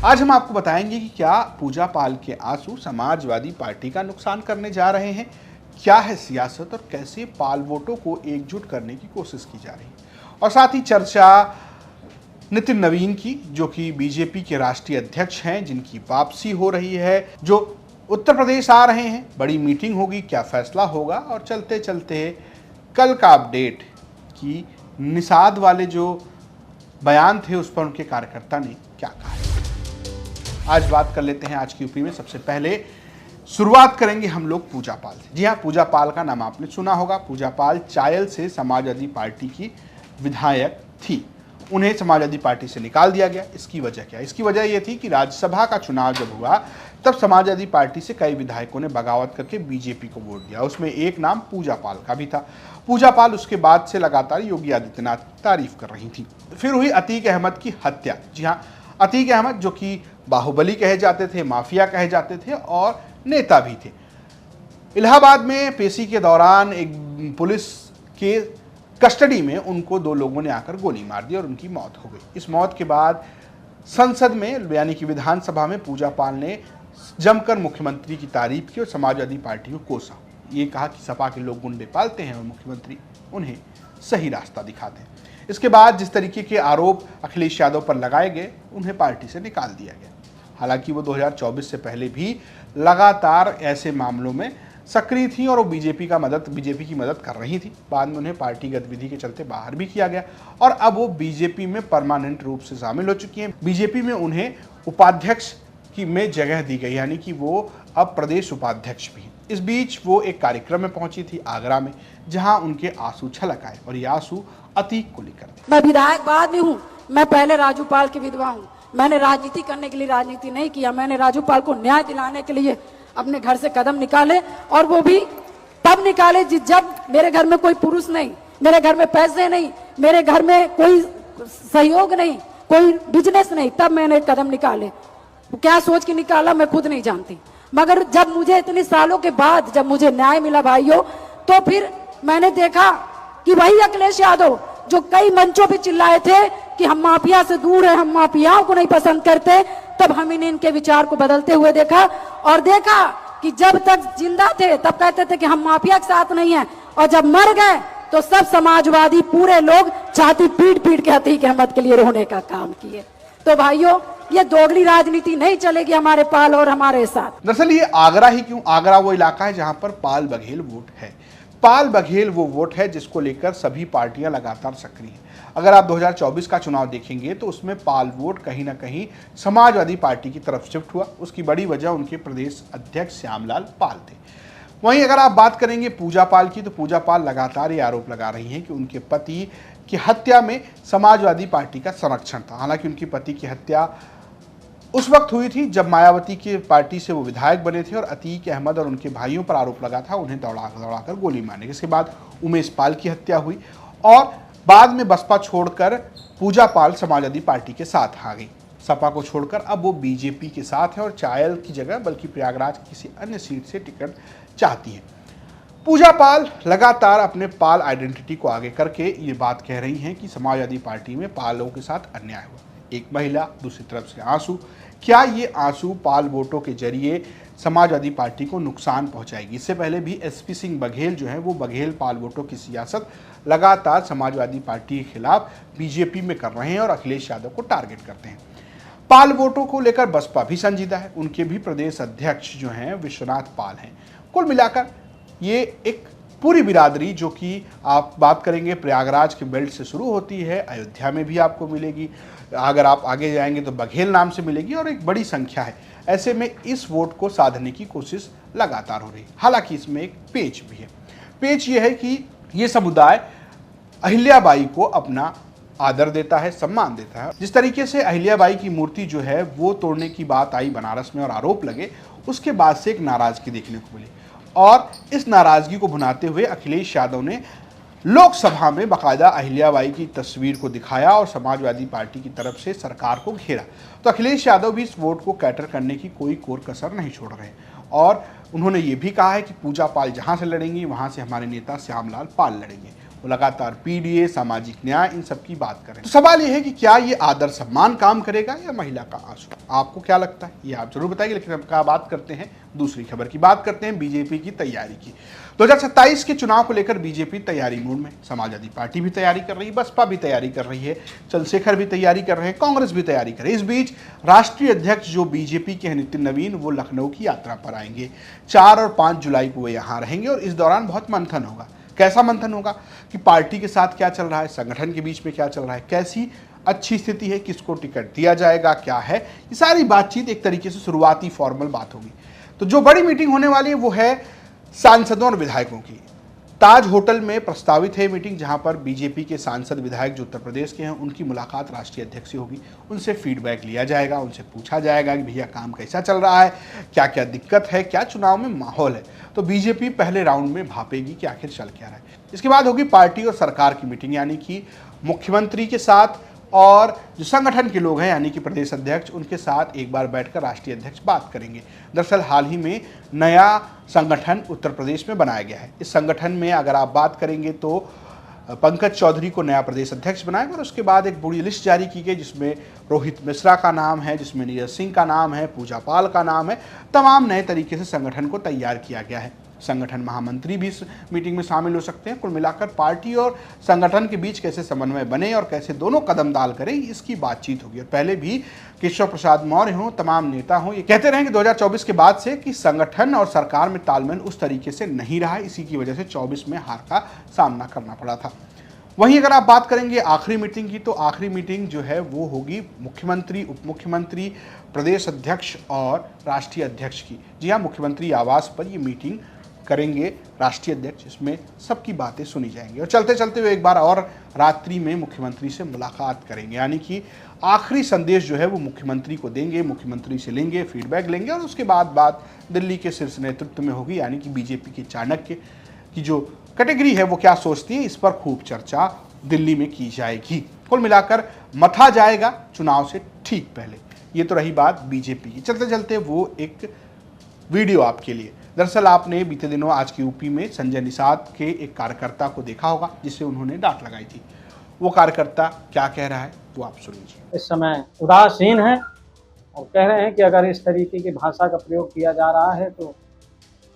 आज हम आपको बताएंगे कि क्या पूजा पाल के आंसू समाजवादी पार्टी का नुकसान करने जा रहे हैं, क्या है सियासत और कैसे पाल वोटों को एकजुट करने की कोशिश की जा रही है। और साथ ही चर्चा नितिन नवीन की, जो कि बीजेपी के राष्ट्रीय अध्यक्ष हैं, जिनकी वापसी हो रही है, जो उत्तर प्रदेश आ रहे हैं, बड़ी मीटिंग होगी, क्या फैसला होगा। और चलते चलते कल का अपडेट कि निषाद वाले जो बयान थे उस पर उनके कार्यकर्ता ने क्या कहा। आज बात कर लेते हैं आज की यूपी में। सबसे पहले शुरुआत करेंगे हम लोग पूजा पाल से। जी हाँ, पूजा पाल का नाम आपने सुना होगा। पूजा पाल चायल से समाजवादी पार्टी की विधायक थी, उन्हें समाजवादी पार्टी से निकाल दिया गया। इसकी वजह क्या? इसकी वजह यह थी कि राज्यसभा का चुनाव जब हुआ तब समाजवादी पार्टी से कई विधायकों ने बगावत करके बीजेपी को वोट दिया। उसमें एक नाम पूजा पाल का भी था। पूजा पाल उसके बाद से लगातार योगी आदित्यनाथ की तारीफ कर रही थी। फिर हुई अतीक अहमद की हत्या। जी हाँ, अतीक अहमद जो कि बाहुबली कहे जाते थे, माफिया कहे जाते थे और नेता भी थे। इलाहाबाद में पेशी के दौरान एक पुलिस के कस्टडी में उनको दो लोगों ने आकर गोली मार दी और उनकी मौत हो गई। इस मौत के बाद संसद में यानी कि विधानसभा में पूजा पाल ने जमकर मुख्यमंत्री की तारीफ की और समाजवादी पार्टी को कोसा। ये कहा कि सपा के लोग गुंडे पालते हैं और मुख्यमंत्री उन्हें सही रास्ता दिखाते हैं। इसके बाद जिस तरीके के आरोप अखिलेश यादव पर लगाए गए, उन्हें पार्टी से निकाल दिया गया। हालांकि वो 2024 से पहले भी लगातार ऐसे मामलों में सक्रिय थी और वो बीजेपी की मदद कर रही थी। बाद में उन्हें पार्टी गतिविधि के चलते बाहर भी किया गया और अब वो बीजेपी में परमानेंट रूप से शामिल हो चुकी हैं। बीजेपी में उन्हें उपाध्यक्ष की में जगह दी गई, यानी कि वो अब प्रदेश उपाध्यक्ष भी हैं। इस बीच वो एक कार्यक्रम में पहुंची थी आगरा में, जहां उनके आंसू छलक आए और ये आंसू अतीक को लेकर थे। मैं विधायक बाद में हूँ, मैं पहले राजू पाल की विधवा हूँ। मैंने राजनीति करने के लिए राजनीति नहीं किया, मैंने राजू पाल को न्याय दिलाने के लिए अपने घर से कदम निकाले और वो भी तब निकाले जब मेरे घर में कोई पुरुष नहीं, मेरे घर में पैसे नहीं, मेरे घर में कोई सहयोग नहीं, कोई बिजनेस नहीं, तब मैंने कदम निकाले। क्या सोच के निकाला मैं खुद नहीं जानती, मगर जब मुझे इतने सालों के बाद जब मुझे न्याय मिला भाइयों, तो फिर मैंने देखा कि वही अखिलेश यादव जो कई मंचों पे चिल्लाए थे कि हम माफिया से दूर हैं, हम माफियाओं को नहीं पसंद करते, तब हम इनके विचार को बदलते हुए देखा और देखा कि जब तक जिंदा थे तब कहते थे कि हम माफिया के साथ नहीं हैं, और जब मर गए तो सब समाजवादी पूरे लोग छाती पीट पीट के अतीक अहमद के लिए रोने का काम किए। तो भाइयों, ये दोगली राजनीति नहीं चलेगी हमारे पाल और हमारे साथ। दरअसल ये आगरा ही क्यों? आगरा वो इलाका है जहां पर पाल बघेल वोट है। पाल बघेल वो वोट है जिसको लेकर सभी पार्टियां लगातार सक्रिय हैं। अगर आप 2024 का चुनाव देखेंगे तो उसमें पाल वोट कहीं ना कहीं समाजवादी पार्टी की तरफ शिफ्ट हुआ। उसकी बड़ी वजह उनके प्रदेश अध्यक्ष श्यामलाल पाल थे। वहीं अगर आप बात करेंगे पूजा पाल की, तो पूजा पाल लगातार ये आरोप लगा रही हैं कि उनके पति की हत्या में समाजवादी पार्टी का संरक्षण था। हालांकि उनकी पति की हत्या उस वक्त हुई थी जब मायावती की पार्टी से वो विधायक बने थे और अतीक अहमद और उनके भाइयों पर आरोप लगा था उन्हें दौड़ाकर गोली मारने। इसके बाद उमेश पाल की हत्या हुई और बाद में बसपा छोड़कर पूजा पाल समाजवादी पार्टी के साथ आ गई। सपा को छोड़कर अब वो बीजेपी के साथ है और चायल की जगह बल्कि प्रयागराज किसी अन्य सीट से टिकट चाहती है। पूजा पाल लगातार अपने पाल आइडेंटिटी को आगे करके ये बात कह रही हैं कि समाजवादी पार्टी में पालों के साथ अन्याय हुआ। एक महिला, दूसरी तरफ से आंसू। क्या ये आंसू पाल वोटों के जरिए समाजवादी पार्टी को नुकसान पहुंचाएगी? इससे पहले भी एसपी सिंह बघेल जो है वो बघेल पाल वोटों की सियासत लगातार समाजवादी पार्टी के खिलाफ बीजेपी में कर रहे हैं और अखिलेश यादव को टारगेट करते हैं। पाल वोटों को लेकर बसपा भी संजीदा है। उनके भी प्रदेश अध्यक्ष जो हैं विश्वनाथ पाल हैं। कुल मिलाकर ये एक पूरी बिरादरी जो कि आप बात करेंगे प्रयागराज के बेल्ट से शुरू होती है, अयोध्या में भी आपको मिलेगी, अगर आप आगे जाएंगे तो बघेल नाम से मिलेगी और एक बड़ी संख्या है। ऐसे में इस वोट को साधने की कोशिश लगातार हो रही है। हालांकि इसमें एक पेच भी है। पेच ये है कि ये समुदाय अहिल्याबाई को अपना आदर देता है, सम्मान देता है। जिस तरीके से अहिल्याबाई की मूर्ति जो है वो तोड़ने की बात आई बनारस में और आरोप लगे, उसके बाद से एक नाराजगी देखने को मिली और इस नाराजगी को भुनाते हुए अखिलेश यादव ने लोकसभा में बाकायदा अहिल्याबाई की तस्वीर को दिखाया और समाजवादी पार्टी की तरफ से सरकार को घेरा। तो अखिलेश यादव भी इस वोट को कैटर करने की कोई कोर कसर नहीं छोड़ रहे और उन्होंने ये भी कहा है कि पूजा पाल जहां से लड़ेंगी वहां से हमारे नेता श्यामलाल पाल लड़ेंगे। वो लगातार पीडीए, सामाजिक न्याय, इन सब की बात करें। तो सवाल यह है कि क्या ये आदर सम्मान काम करेगा या महिला का आंसू? आपको क्या लगता है ये आप जरूर बताइए। लेकिन अब क्या बात करते हैं दूसरी खबर की, बात करते हैं बीजेपी की तैयारी की। 2027 के चुनाव को लेकर बीजेपी तैयारी मूड में। समाजवादी पार्टी भी तैयारी कर रही है, बसपा भी तैयारी कर रही है, चंद्रशेखर भी तैयारी कर रहे हैं, कांग्रेस भी तैयारी कर रही है। इस बीच राष्ट्रीय अध्यक्ष जो बीजेपी के हैं नितिन नवीन, वो लखनऊ की यात्रा पर आएंगे। 4 और 5 जुलाई को वो यहाँ रहेंगे और इस दौरान बहुत मंथन होगा। कैसा मंथन होगा कि पार्टी के साथ क्या चल रहा है, संगठन के बीच में क्या चल रहा है, कैसी अच्छी स्थिति है, किसको टिकट दिया जाएगा, क्या है, ये सारी बातचीत एक तरीके से शुरुआती फॉर्मल बात होगी। तो जो बड़ी मीटिंग होने वाली है वो है सांसदों और विधायकों की। ताज होटल में प्रस्तावित है मीटिंग, जहां पर बीजेपी के सांसद विधायक जो उत्तर प्रदेश के हैं उनकी मुलाकात राष्ट्रीय अध्यक्ष से होगी। उनसे फीडबैक लिया जाएगा, उनसे पूछा जाएगा कि भैया काम कैसा चल रहा है, क्या क्या दिक्कत है, क्या चुनाव में माहौल है। तो बीजेपी पहले राउंड में भापेगी कि आखिर चल क्या रहा है। इसके बाद होगी पार्टी और सरकार की मीटिंग, यानी कि मुख्यमंत्री के साथ और जो संगठन के लोग हैं यानी कि प्रदेश अध्यक्ष, उनके साथ एक बार बैठकर राष्ट्रीय अध्यक्ष बात करेंगे। दरअसल हाल ही में नया संगठन उत्तर प्रदेश में बनाया गया है। इस संगठन में अगर आप बात करेंगे तो पंकज चौधरी को नया प्रदेश अध्यक्ष बनाया और उसके बाद एक बड़ी लिस्ट जारी की गई जिसमें रोहित मिश्रा का नाम है, जिसमें नीरज सिंह का नाम है, पूजा पाल का नाम है। तमाम नए तरीके से संगठन को तैयार किया गया है। संगठन महामंत्री भी इस मीटिंग में शामिल हो सकते हैं। कुल मिलाकर पार्टी और संगठन के बीच कैसे समन्वय बने और कैसे दोनों कदम दाल करें, इसकी बातचीत होगी। और पहले भी केशव प्रसाद मौर्य हों, तमाम नेता हों, ये कहते रहे कि 2024 के बाद से कि संगठन और सरकार में तालमेल उस तरीके से नहीं रहा, इसी की वजह से 24 में हार का सामना करना पड़ा था। वहीं अगर आप बात करेंगे आखिरी मीटिंग की, तो आखिरी मीटिंग जो है वो होगी मुख्यमंत्री, उप मुख्यमंत्री, प्रदेश अध्यक्ष और राष्ट्रीय अध्यक्ष की। जी हाँ, मुख्यमंत्री आवास पर ये मीटिंग करेंगे राष्ट्रीय अध्यक्ष, इसमें सबकी बातें सुनी जाएंगी। और चलते चलते हुए एक बार और रात्रि में मुख्यमंत्री से मुलाकात करेंगे, यानी कि आखिरी संदेश जो है वो मुख्यमंत्री को देंगे, मुख्यमंत्री से लेंगे, फीडबैक लेंगे और उसके बाद बात दिल्ली के शीर्ष नेतृत्व में होगी, यानी कि बीजेपी के चाणक्य की जो कैटेगरी है वो क्या सोचती है, इस पर खूब चर्चा दिल्ली में की जाएगी। कुल मिलाकर मथा जाएगा चुनाव से ठीक पहले। ये तो रही बात बीजेपी की। चलते चलते वो एक वीडियो आपके लिए। दरअसल आपने बीते दिनों आज की यूपी में संजय निषाद के एक कार्यकर्ता को देखा होगा जिसे उन्होंने डांट लगाई थी। वो कार्यकर्ता क्या कह रहा है वो आप सुन लीजिए। इस समय उदासीन है और कह रहे हैं कि अगर इस तरीके की भाषा का प्रयोग किया जा रहा है तो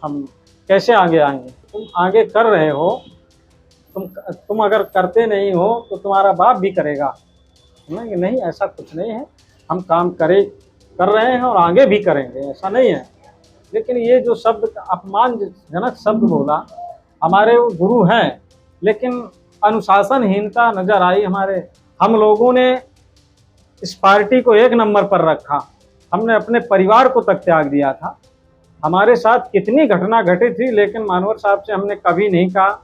हम कैसे आगे आएंगे। तुम आगे कर रहे हो, तुम अगर करते नहीं हो तो तुम्हारा बाप भी करेगा। नहीं, ऐसा कुछ नहीं है। हम काम कर रहे हैं और आगे भी करेंगे, ऐसा नहीं है। लेकिन ये जो शब्द अपमानजनक शब्द बोला, हमारे वो गुरु हैं, लेकिन अनुशासनहीनता नजर आई हम लोगों ने इस पार्टी को 1 नंबर पर रखा। हमने अपने परिवार को तक त्याग दिया था। हमारे साथ कितनी घटना घटी थी, लेकिन मानवर साहब से हमने कभी नहीं कहा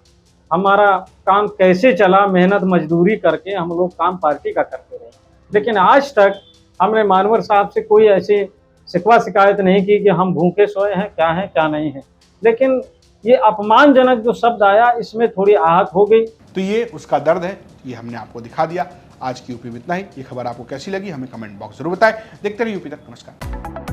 हमारा काम कैसे चला। मेहनत मजदूरी करके हम लोग काम पार्टी का करते रहे, लेकिन आज तक हमने मानवर साहब से कोई ऐसी शिकवा शिकायत नहीं की कि हम भूखे सोए हैं, क्या है क्या नहीं है। लेकिन ये अपमानजनक जो शब्द आया, इसमें थोड़ी आहत हो गई। तो ये उसका दर्द है, ये हमने आपको दिखा दिया। आज की यूपी में इतना ही। ये खबर आपको कैसी लगी हमें कमेंट बॉक्स जरूर बताएं। देखते रहिए यूपी तक। नमस्कार।